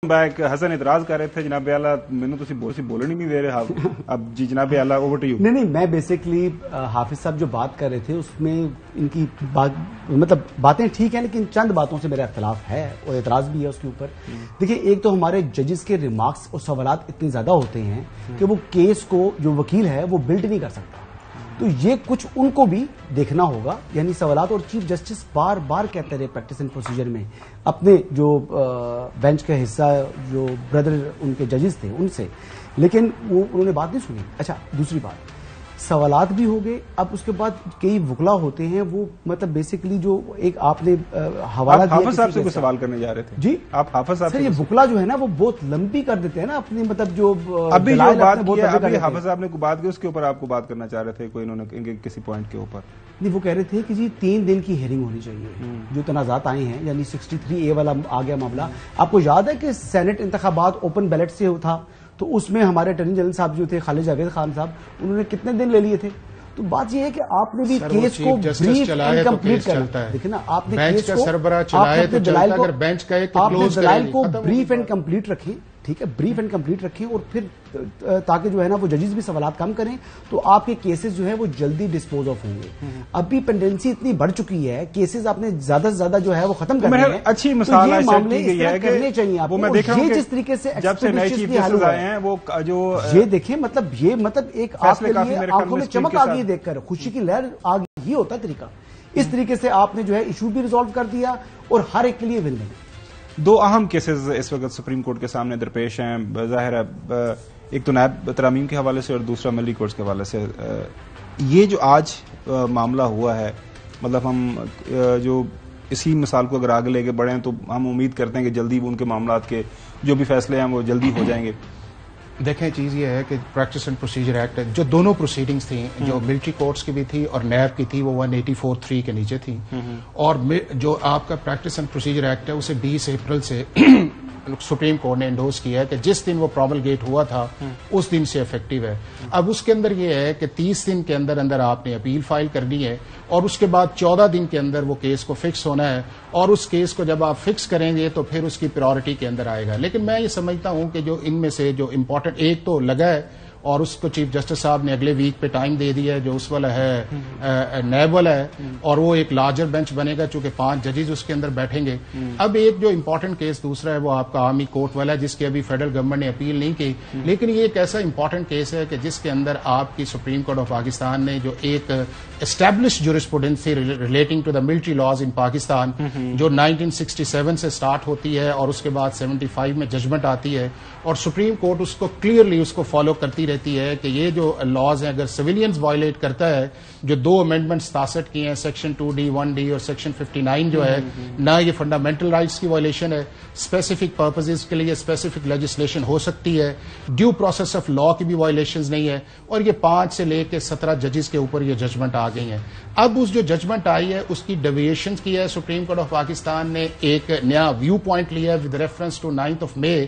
Back حسن اعتراض کر رہے تھے جناب اعلیٰ مینوں تسی بولن ہی نہیں دے رہے. اب جی جناب اعلیٰ اوور ٹو یو. نہیں میں بیسکلی حافظ صاحب جو بات کر رہے تھے اس میں ان کی مطلب باتیں ٹھیک ہیں لیکن چند باتوں سے میرا اختلاف ہے اور اعتراض بھی ہے اس کے اوپر. دیکھیں ایک تو ہمارے ججز کے ریمارکس اور سوالات اتنے زیادہ ہوتے ہیں کہ وہ کیس کو جو وکیل ہے وہ بلڈ نہیں کر سکتا. تو یہ کچھ ان کو بھی دیکھنا ہوگا. یعنی سوالات اور چیف جسٹس بار بار کہتے رہے پریکٹس اینڈ پروسیجر میں اپنے جو بینچ کا حصہ جو بردر ان کے ججز تھے ان سے, لیکن وہ انہوں نے بات نہیں سنی. اچھا دوسری بات سوالات بھی ہو گئے. اب اس کے بعد کئی وکلا ہوتے ہیں وہ مطلب بیسکلی جو ایک آپ نے حوالہ دیا حافظ صاحب سے کوئی سوال کرنے جا رہے تھے جی آپ حافظ صاحب سر یہ وکلا جو ہے نا وہ بہت لمبی کر دیتے ہیں نا اپنی مطلب جو ابھی جو بات کی ہے ابھی حافظ صاحب نے کوئی بات کی اس کے اوپر آپ کو بات کرنا چاہ رہے تھے کوئی انہوں نے کسی پوائنٹ کے اوپر نہیں وہ کہہ رہے تھے کہ جی 3 دن کی ہیئرنگ ہونی چاہیے جو تنازعات آئے ہیں. یعنی 63A والا آ گیا معاملہ. آپ کو یاد ہے کہ سینٹ انتخابات اوپن بیلٹ سے تھا تو اس میں ہمارے اٹارنی جنرل صاحب جو تھے خالد جاوید خان صاحب انہوں نے کتنے دن لے لیے تھے. تو بات یہ ہے کہ آپ نے بھی کیس کو بریف اینڈ کمپلیٹ کرنا ہے. دیکھیں نا آپ نے کیس کو دلائل کو بریف اینڈ کمپلیٹ رکھیں. ٹھیک ہے بریف اینڈ کمپلیٹ رکھیں اور پھر تاکہ جو ہے نا وہ ججز بھی سوالات کم کریں تو آپ کے کیسز جو ہے وہ جلدی ڈسپوز آف ہوں گے. ابھی پینڈنسی اتنی بڑھ چکی ہے کیسز آپ نے زیادہ سے زیادہ جو ہے وہ ختم کرنے ہیں. اچھی مثال کرنے چاہیے آپ کو. یہ جس طریقے سے جب سے نئے چیف جسٹس آئے ہیں وہ جو یہ دیکھیں مطلب ایک آپ کے لیے آنکھوں میں چمک آ گئی دیکھ کر خوشی کی لہر آ گئی. یہ ہوتا ہے طریقہ. اس طریقے سے آپ نے جو ہے ایشو بھی ریزالو کر دیا اور ہر ایک کے لیے ون ون. 2 اہم کیسز اس وقت سپریم کورٹ کے سامنے درپیش ہیں. ظاہر ہے ایک تو نیب ترامیم کے حوالے سے اور دوسرا ملٹری کورٹس کے حوالے سے. یہ جو آج معاملہ ہوا ہے مطلب ہم جو اسی مثال کو اگر آگے لے کے بڑھیں تو ہم امید کرتے ہیں کہ جلدی ان کے معاملات کے جو بھی فیصلے ہیں وہ جلدی ہو جائیں گے. دیکھیں چیز یہ ہے کہ پریکٹس اینڈ پروسیجر ایکٹ جو دونوں پروسیڈنگز تھیں جو ملٹری کورٹس کی بھی تھی اور نیب کی تھی وہ 184(3) کے نیچے تھیں. اور جو آپ کا پریکٹس اینڈ پروسیجر ایکٹ ہے اسے 20 اپریل سے سپریم کورٹ نے انڈورس کیا ہے کہ جس دن وہ پروملگیٹ ہوا تھا اس دن سے افیکٹو ہے. اب اس کے اندر یہ ہے کہ 30 دن کے اندر آپ نے اپیل فائل کرنی ہے اور اس کے بعد 14 دن کے اندر وہ کیس کو فکس ہونا ہے اور اس کیس کو جب آپ فکس کریں گے تو پھر اس کی پرائورٹی کے اندر آئے گا. لیکن میں یہ سمجھتا ہوں کہ جو ان میں سے جو امپورٹنٹ ایک تو لگا ہے اور اس کو چیف جسٹس صاحب نے اگلے ویک پہ ٹائم دے دیا ہے جو اس والا ہے نیب والا ہے اور وہ ایک لارجر بینچ بنے گا چونکہ 5 ججز اس کے اندر بیٹھیں گے. اب ایک جو امپورٹنٹ کیس دوسرا ہے وہ آپ کا آرمی کورٹ والا ہے جس کی ابھی فیڈرل گورنمنٹ نے اپیل نہیں کی. لیکن یہ ایک ایسا امپورٹنٹ کیس ہے کہ جس کے اندر آپ کی سپریم کورٹ آف پاکستان نے جو ایک اسٹیبلش جورسپروڈنس تھی relating to the military laws in Pakistan جو 1967 سے سٹارٹ ہوتی ہے اور اس کے بعد 75 میں ججمنٹ آتی ہے اور سپریم کورٹ اس کو کلیئرلی اس کو فالو کرتی رہتی ہے کہ یہ جو لاز ہیں اگر سویلینز وائلیٹ کرتا ہے جو 2 امینڈمنٹس 67 کی ہیں سیکشن 2D 1D اور سیکشن 59 جو ہے نہ یہ فنڈامنٹل رائٹس کی وائلیشن ہے. اسپیسیفک پرپزز کے لیے اسپیسیفک لیجسلیشن ہو سکتی ہے. ڈیو پروسیس آف لا کی بھی وائلیشنز نہیں ہے اور یہ 5 سے لے کے 17 ججز کے اوپر یہ ججمنٹ آ گئی ہیں. اب اس جو ججمنٹ آئی ہے اس کی ڈیویشنز کی ہے سپریم کورٹ آف پاکستان نے ایک نیا ویو پوائنٹ لیا ہے ود ریفرنس ٹو 9 مئی.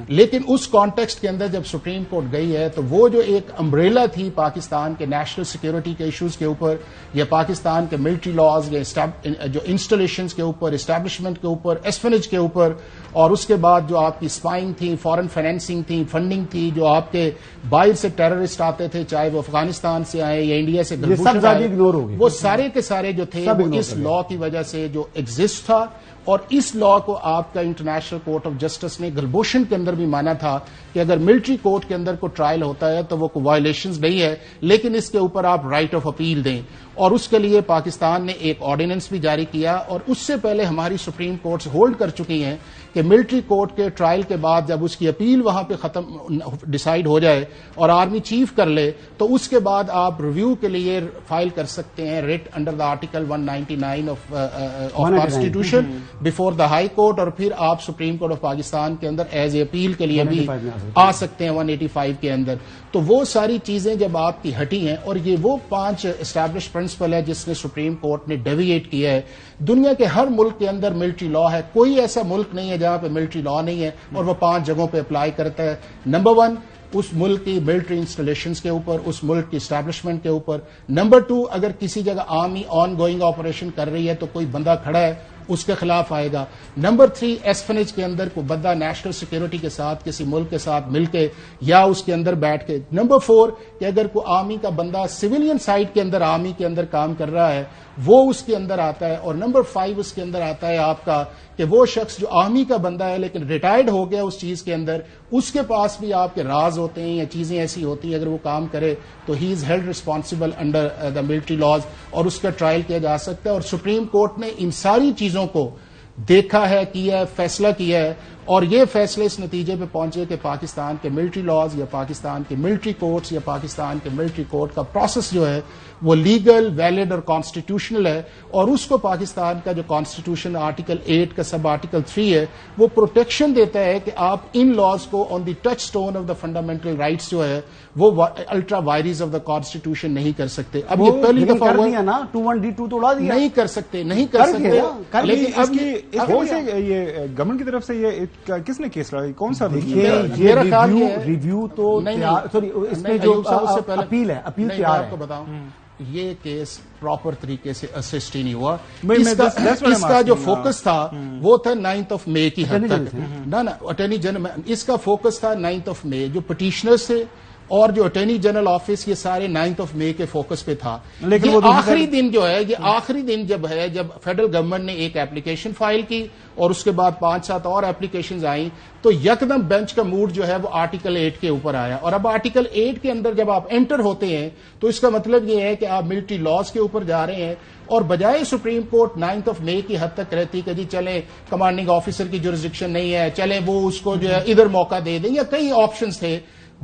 لیکن اس کانٹیکسٹ کے اندر جب سپریم کورٹ گئی ہے تو وہ جو ایک امبریلا تھی پاکستان کے نیشنل سیکیورٹی کے ایشوز کے اوپر یا پاکستان کے ملٹری لاز یا جو انسٹالیشنز کے اوپر اسٹیبلشمنٹ کے اوپر ایسفنیج کے اوپر اور اس کے بعد جو آپ کی اسپائنگ تھی فارن فائنینسنگ تھی فنڈنگ تھی جو آپ کے باہر سے ٹیررسٹ آتے تھے چاہے وہ افغانستان سے آئے یا انڈیا سے وہ سارے کے سارے جو تھے وہ اس لا کی وجہ سے جو ایگزسٹ تھا. اور اس لا کو آپ کا انٹرنیشنل کورٹ آف جسٹس نے گلبوشن کے اندر بھی مانا تھا کہ اگر ملٹری کورٹ کے اندر کوئی ٹرائل ہوتا ہے تو وہ کوئی وائلیشنز نہیں ہے لیکن اس کے اوپر آپ رائٹ آف اپیل دیں. اور اس کے لیے پاکستان نے ایک آرڈیننس بھی جاری کیا اور اس سے پہلے ہماری سپریم کورٹس ہولڈ کر چکی ہیں کہ ملٹری کورٹ کے ٹرائل کے بعد جب اس کی اپیل وہاں پہ ختم ڈیسائیڈ ہو جائے اور آرمی چیف کر لے تو اس کے بعد آپ ریویو کے لیے فائل کر سکتے ہیں rate under the article 199 of constitution before the high court اور پھر آپ سپریم کورٹ آف پاکستان کے اندر ایز اے اپیل کے لیے بھی آ سکتے ہیں 185 کے اندر. تو وہ ساری چیزیں جب آپ کی ہٹی ہیں اور یہ وہ 5 اسٹیبلش پرنسپل ہے جس نے سپریم کورٹ نے ڈیویٹ کیا ہے. دنیا کے ہر ملک کے اندر ملٹری لا ہے. کوئی ایسا ملک نہیں ہے جہاں پہ ملٹری لا نہیں ہے اور وہ 5 جگہوں پہ اپلائی کرتا ہے. نمبر 1 اس ملک کی ملٹری انسٹالیشنز کے اوپر اس ملک کی اسٹیبلشمنٹ کے اوپر. نمبر 2 اگر کسی جگہ آرمی آن گوئنگ آپریشن کر رہی ہے تو کوئی بندہ کھڑا ہے اس کے خلاف آئے گا. نمبر 3 ایسپنیج کے اندر کوئی بندہ نیشنل سیکورٹی کے ساتھ کسی ملک کے ساتھ مل کے یا اس کے اندر بیٹھ کے. نمبر 4 کہ اگر کوئی آرمی کا بندہ سویلین سائڈ کے اندر آرمی کے اندر کام کر رہا ہے وہ اس کے اندر آتا ہے. اور نمبر 5 اس کے اندر آتا ہے آپ کا کہ وہ شخص جو آرمی کا بندہ ہے لیکن ریٹائرڈ ہو گیا اس چیز کے اندر, اس کے پاس بھی آپ کے راز ہوتے ہیں یا چیزیں ایسی ہوتی ہیں, اگر وہ کام کرے تو he is held responsible under the military laws اور اس کا ٹرائل کیا جا سکتا ہے. اور سپریم کورٹ نے ان ساری چیزوں کو دیکھا ہے, کیا ہے, فیصلہ کیا ہے اور یہ فیصلے اس نتیجے پہ پہنچے کہ پاکستان کے ملٹری لاز یا پاکستان کے ملٹری کورٹس یا پاکستان کے ملٹری کورٹ کا پروسیس جو ہے وہ لیگل, ویلڈ اور کانسٹیٹیوشنل ہے. اور اس کو پاکستان کا جو کانسٹیٹیوشن آرٹیکل 8 کا سب آرٹیکل 3 ہے وہ پروٹیکشن دیتا ہے کہ آپ ان لاز کو on the touch stone of the fundamental rights جو ہے وہ ultra vires of the constitution نہیں کر سکتے. اب یہ پہلی دفعہ نا 21D2 تو اڑا دیا, نہیں کر سکتے لیکن اب یہ گورنمنٹ کی طرف سے یہ کس نے کیس لڑا, کون سا ریویو تو سوری اس میں جو اپیل ہے, اپیل تیار ہے. آپ کو بتاؤں یہ کیس پراپر طریقے سے اسسٹ ہی نہیں ہوا. اس کا جو فوکس تھا وہ تھا 9 مئی کی حد تک, اٹارنی جنرل اس کا فوکس تھا 9 مئی. جو پٹیشنرز تھے اور جو اٹارنی جنرل آفس یہ سارے 9 مئی کے فوکس پہ تھا. لیکن آخری دن جو ہے یہ آخری دن جب فیڈرل گورنمنٹ نے ایک ایپلیکیشن فائل کی اور اس کے بعد 5-7 اور ایپلیکیشنز آئیں تو یکدم بینچ کا موڈ جو ہے وہ آرٹیکل 8 کے اوپر آیا. اور اب آرٹیکل 8 کے اندر جب آپ انٹر ہوتے ہیں تو اس کا مطلب یہ ہے کہ آپ ملٹری لاز کے اوپر جا رہے ہیں اور بجائے سپریم کورٹ 9 مئی کی حد تک رہتی کہ جی چلیں کمانڈنگ آفیسر کی جورسڈکشن نہیں ہے, چلیں وہ اس کو جو ہے ادھر موقع دے دیں, یا کئی آپشنز تھے,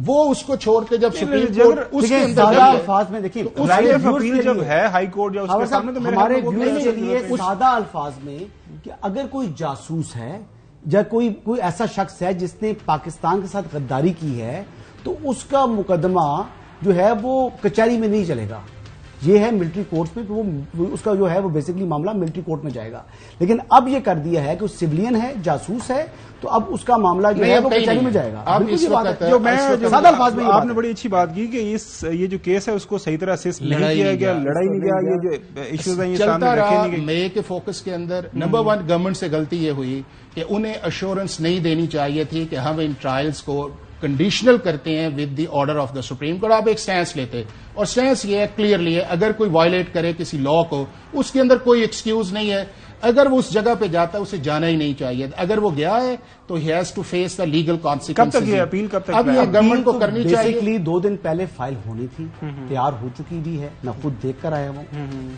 وہ اس کو چھوڑ کے جب سپریم کورٹ اس کے اندر الفاظ میں دیکھیے جب ہے ہائی کورٹ یا اس کے سامنے تو ہمارے ویورز کے لیے سادہ الفاظ میں کہ اگر کوئی جاسوس ہے یا کوئی ایسا شخص ہے جس نے پاکستان کے ساتھ غداری کی ہے تو اس کا مقدمہ جو ہے وہ کچہری میں نہیں چلے گا, یہ ہے ملٹری کورٹس میں, وہ اس کا جو ہے وہ بیسیکلی معاملہ ملٹری کورٹ میں جائے گا. لیکن اب یہ کر دیا ہے کہ وہ سویلین ہے, جاسوس ہے, تو اب اس کا معاملہ جو ہے وہ کچہری میں جائے گا. سادہ الفاظ میں آپ نے بڑی اچھی بات کی کہ یہ جو کیس ہے اس کو صحیح طرح اسسٹ نہیں کیا گیا, لڑائی نہیں گیا, یہ جو ایشوز ہیں یہ سامنے رکھے نہیں گئے. مئی کے فوکس کے اندر نمبر 1 گورنمنٹ سے غلطی یہ ہوئی کہ انہیں ایشورنس نہیں دینی چاہیے تھی کہ ہم ان ٹرائلز کو کنڈیشنل کرتے ہیں with the order of the supreme court. آپ ایک سٹینس لیتے اور سٹینس یہ ہے کلیئرلی ہے اگر کوئی وائلیٹ کرے کسی لا کو اس کے اندر کوئی ایکسکیوز نہیں ہے, اگر وہ اس جگہ پہ جاتا ہے اسے جانا ہی نہیں چاہیے, اگر وہ گیا ہے تو he has to face the legal consequences. کب تک یہ اپیل کب تک اب یہ گورنمنٹ کو کرنی چاہیے. بیسیکلی 2 دن پہلے فائل ہونی تھی, تیار ہو چکی بھی ہے, میں خود دیکھ کر آیا ہوں,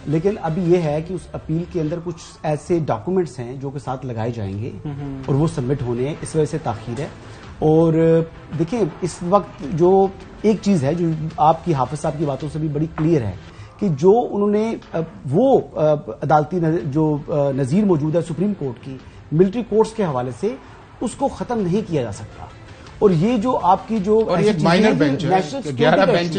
لیکن ابھی یہ ہے کہ اس اپیل کے اندر کچھ ایسے ڈاکومنٹس ہیں جو کہ ساتھ لگائے جائیں گے اور وہ سبمٹ ہونے ہیں, اس وجہ سے تاخیر ہے. اور دیکھیں اس وقت جو ایک چیز ہے جو آپ کی حافظ صاحب کی باتوں سے بھی بڑی کلیئر ہے کہ جو انہوں نے وہ عدالتی جو نظیر موجود ہے سپریم کورٹ کی ملٹری کورٹس کے حوالے سے اس کو ختم نہیں کیا جا سکتا. اور یہ جو آپ کی جو مائنر بینچ 11 بینچ